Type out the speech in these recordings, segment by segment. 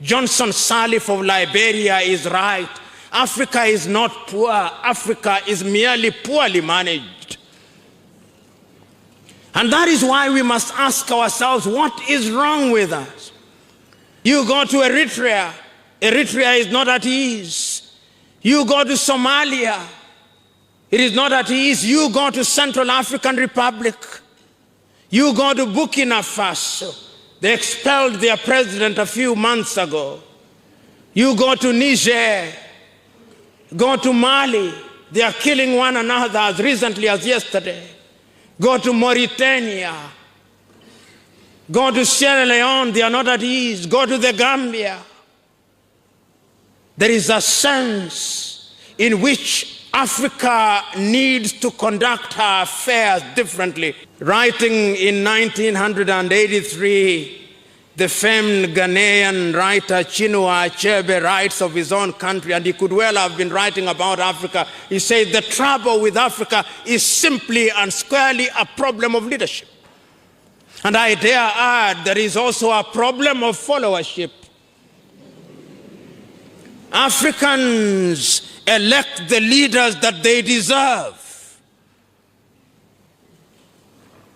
Johnson Sirleaf of Liberia is right. Africa is not poor. Africa is merely poorly managed. And that is why we must ask ourselves, what is wrong with us? You go to Eritrea, Eritrea is not at ease. You go to Somalia, it is not at ease. You go to Central African Republic, you go to Burkina Faso, they expelled their president a few months ago. You go to Niger, go to Mali, they are killing one another as recently as yesterday. Go to Mauritania, go to Sierra Leone, they are not at ease. Go to the Gambia. There is a sense in which Africa needs to conduct her affairs differently. Writing in 1983, the famed Ghanaian writer Chinua Achebe writes of his own country, and he could well have been writing about Africa. He says, the trouble with Africa is simply and squarely a problem of leadership. And I dare add, there is also a problem of followership. Africans elect the leaders that they deserve.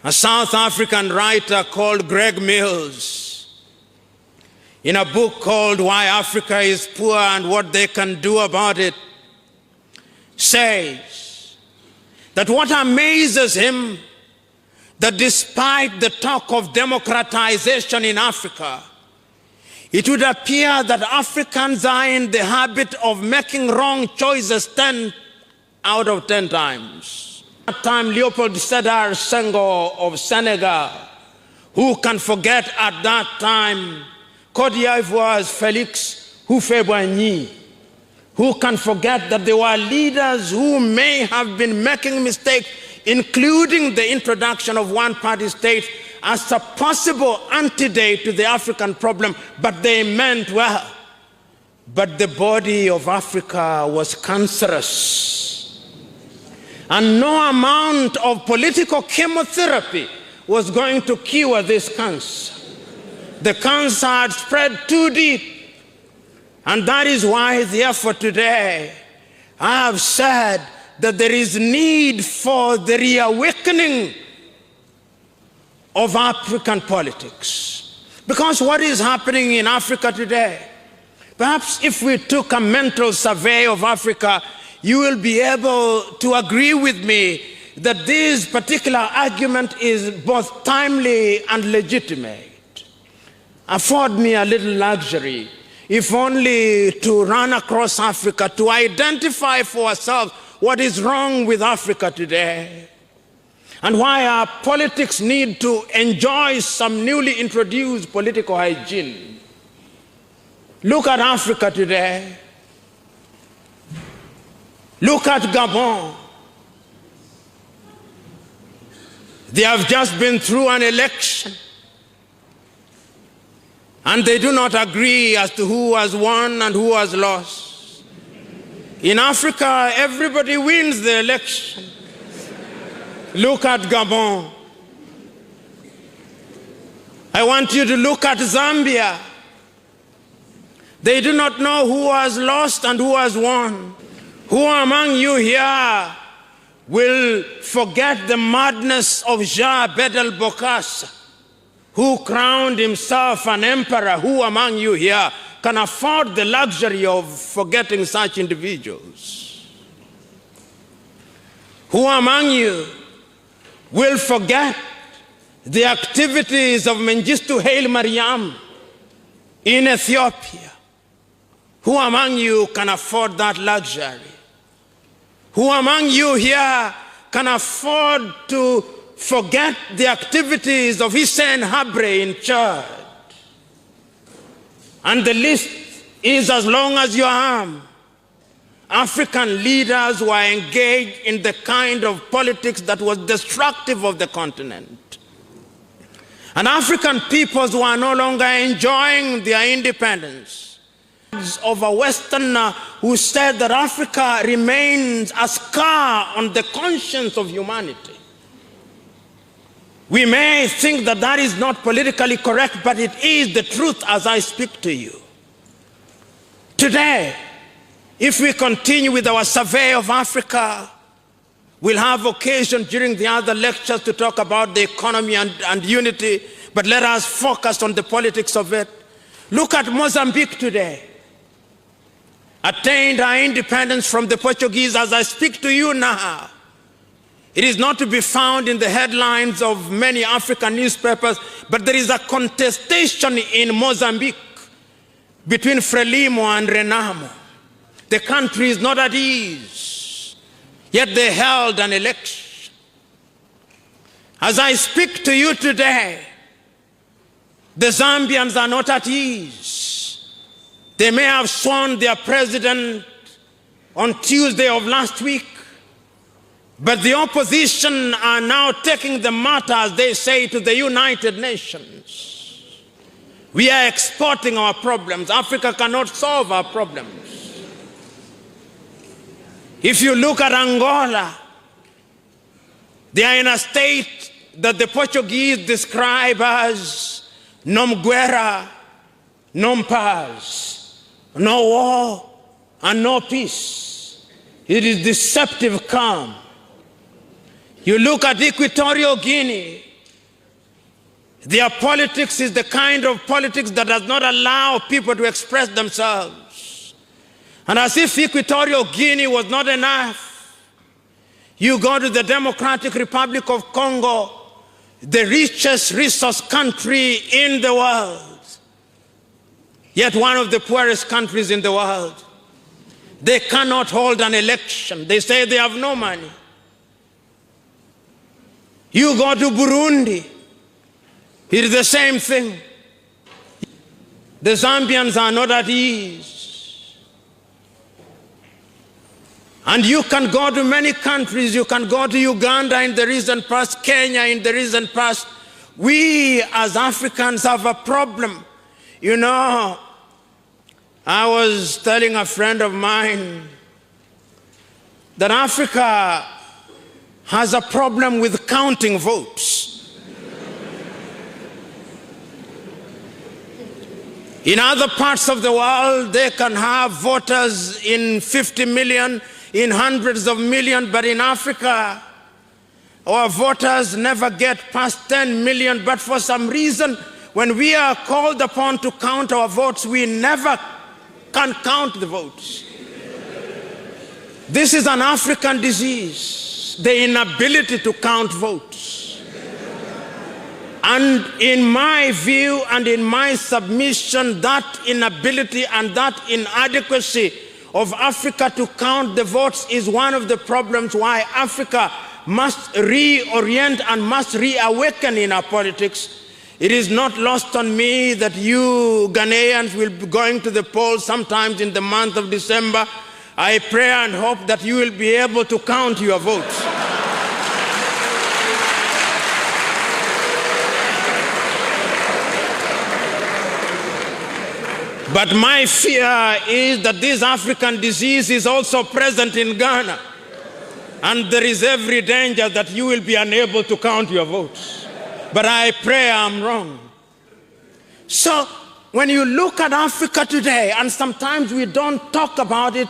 A South African writer called Greg Mills, in a book called Why Africa is Poor and What They Can Do About It, says that what amazes him, that despite the talk of democratization in Africa, it would appear that Africans are in the habit of making wrong choices 10 out of 10 times. At that time, Leopold Sédar Senghor of Senegal, who can forget at that time Côte d'Ivoire's Félix Houphouët-Boigny, who can forget that there were leaders who may have been making mistakes, including the introduction of one-party states as a possible antidote to the African problem, but they meant well. But the body of Africa was cancerous. And no amount of political chemotherapy was going to cure this cancer. The cancer had spread too deep. And that is why, therefore, today I have said that there is need for the reawakening of African politics. Because what is happening in Africa today, perhaps if we took a mental survey of Africa, you will be able to agree with me that this particular argument is both timely and legitimate. Afford me a little luxury, if only to run across Africa, to identify for ourselves what is wrong with Africa today, and why our politics need to enjoy some newly introduced political hygiene. Look at Africa today. Look at Gabon. They have just been through an election, and they do not agree as to who has won and who has lost. In Africa, everybody wins the election. Look at Gabon. I want you to look at Zambia. They do not know who has lost and who has won. Who among you here will forget the madness of Jean Bedel Bokassa, who crowned himself an emperor? Who among you here can afford the luxury of forgetting such individuals? Who among you will forget the activities of Mengistu Haile Mariam in Ethiopia? Who among you can afford that luxury? Who among you here can afford to forget the activities of Hissène Habré in Chad? And the list is as long as your arm. African leaders were engaged in the kind of politics that was destructive of the continent. And African peoples were no longer enjoying their independence. Of a Westerner who said that Africa remains a scar on the conscience of humanity. We may think that that is not politically correct, but it is the truth as I speak to you. Today, if we continue with our survey of Africa, we'll have occasion during the other lectures to talk about the economy and unity, but let us focus on the politics of it. Look at Mozambique today. Attained our independence from the Portuguese. As I speak to you now, it is not to be found in the headlines of many African newspapers, but there is a contestation in Mozambique between Frelimo and Renamo. The country is not at ease, yet they held an election. As I speak to you today, the Zambians are not at ease. They may have sworn their president on Tuesday of last week, but the opposition are now taking the matter, as they say, to the United Nations. We are exporting our problems. Africa cannot solve our problems. If you look at Angola, they are in a state that the Portuguese describe as non guerra, non paz, no war and no peace. It is deceptive calm. You look at Equatorial Guinea, their politics is the kind of politics that does not allow people to express themselves. And as if Equatorial Guinea was not enough, you go to the Democratic Republic of Congo, the richest resource country in the world, yet one of the poorest countries in the world. They cannot hold an election. They say they have no money. You go to Burundi, it is the same thing. The Zambians are not at ease. And you can go to many countries. You can go to Uganda in the recent past, Kenya in the recent past. We as Africans have a problem. You know, I was telling a friend of mine that Africa has a problem with counting votes. In other parts of the world, they can have voters in 50 million, in hundreds of millions, but in Africa, our voters never get past 10 million, but for some reason, when we are called upon to count our votes, we never can count the votes. This is an African disease, the inability to count votes. And in my view and in my submission, that inability and that inadequacy of Africa to count the votes is one of the problems why Africa must reorient and must reawaken in our politics. It is not lost on me that you Ghanaians will be going to the polls sometimes in the month of December. I pray and hope that you will be able to count your votes. But my fear is that this African disease is also present in Ghana. And there is every danger that you will be unable to count your votes. But I pray I'm wrong. So when you look at Africa today, and sometimes we don't talk about it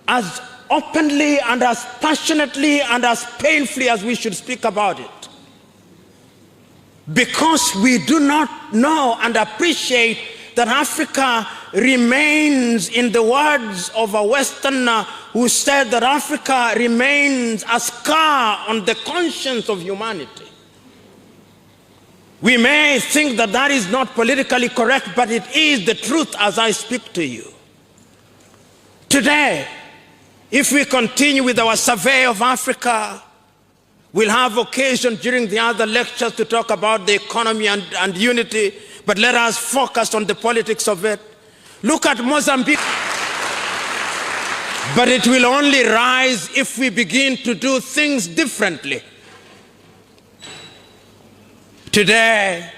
as openly and as passionately and as painfully as we should speak about it, because we do not know and appreciate that Africa remains, in the words of a Westerner who said that Africa remains a scar on the conscience of humanity. We may think that that is not politically correct, but it is the truth as I speak to you. Today, if we continue with our survey of Africa, we'll have occasion during the other lectures to talk about the economy and unity, but let us focus on the politics of it. Look at Mozambique. But it will only rise if we begin to do things differently. Today,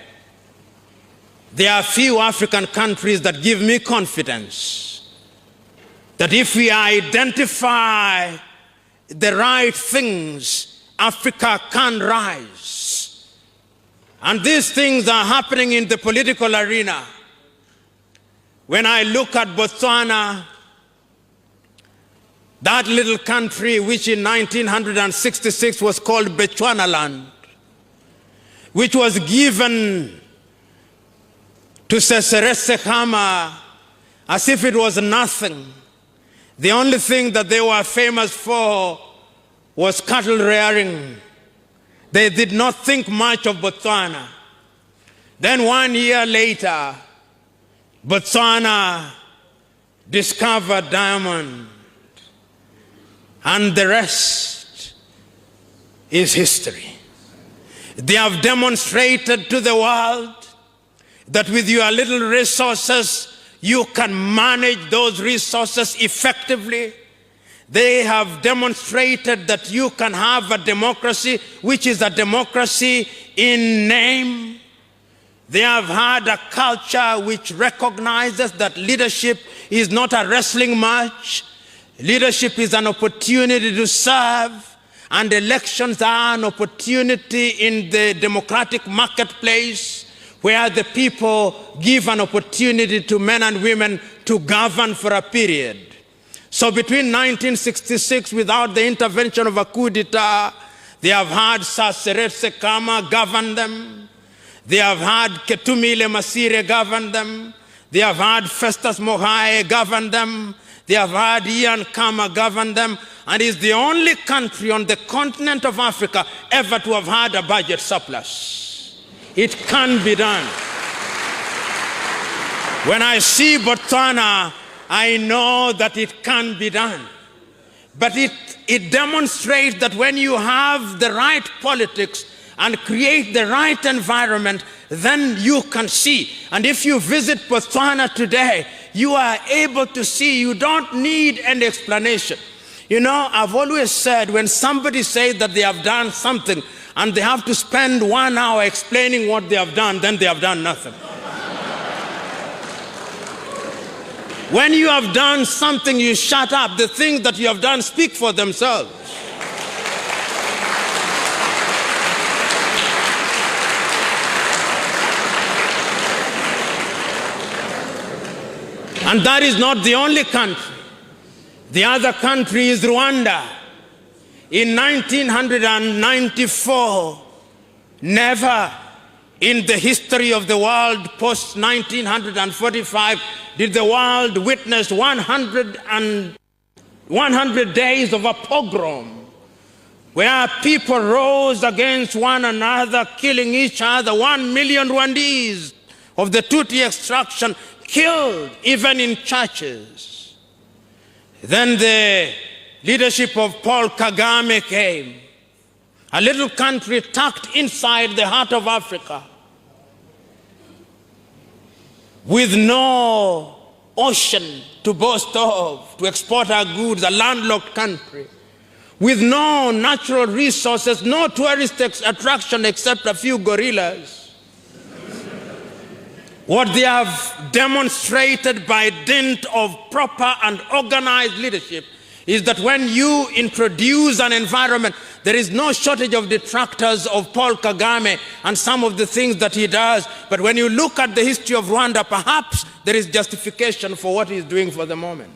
there are few African countries that give me confidence that if we identify the right things, Africa can rise. And these things are happening in the political arena. When I look at Botswana, That little country, which in 1966 was called Bechuanaland, which was given to Seseretse Khama as if it was nothing. The only thing that they were famous for was cattle rearing. They did not think much of Botswana. Then 1 year later, Botswana discovered diamond, and the rest is history. They have demonstrated to the world that with your little resources, you can manage those resources effectively. They have demonstrated that you can have a democracy which is a democracy in name. They have had a culture which recognizes that leadership is not a wrestling match. Leadership is an opportunity to serve, and elections are an opportunity in the democratic marketplace where the people give an opportunity to men and women to govern for a period. So between 1966, without the intervention of a coup d'etat, they have had Seseretse Khama govern them. They have had Ketumile Masire govern them. They have had Festus Mogae govern them. They have had Ian Khama govern them. And is the only country on the continent of Africa ever to have had a budget surplus. It can be done. When I see Botswana, I know that it can be done. But it demonstrates that when you have the right politics and create the right environment, then you can see. And if you visit Botswana today, you are able to see. You don't need any explanation. You know, I've always said when somebody says that they have done something and they have to spend 1 hour explaining what they have done, then they have done nothing. When you have done something, you shut up. The things that you have done speak for themselves. And that is not the only country. The other country is Rwanda. In 1994, never in the history of the world post 1945 did the world witness 100 days of a pogrom where people rose against one another, killing each other. 1 million Rwandese of the Tutsi extraction killed, even in churches. Then the leadership of Paul Kagame came, a little country tucked inside the heart of Africa, with no ocean to boast of, to export our goods, a landlocked country, with no natural resources, no tourist attraction except a few gorillas. What they have demonstrated by dint of proper and organized leadership is that when you introduce an environment, there is no shortage of detractors of Paul Kagame and some of the things that he does. But when you look at the history of Rwanda, perhaps there is justification for what he's doing for the moment.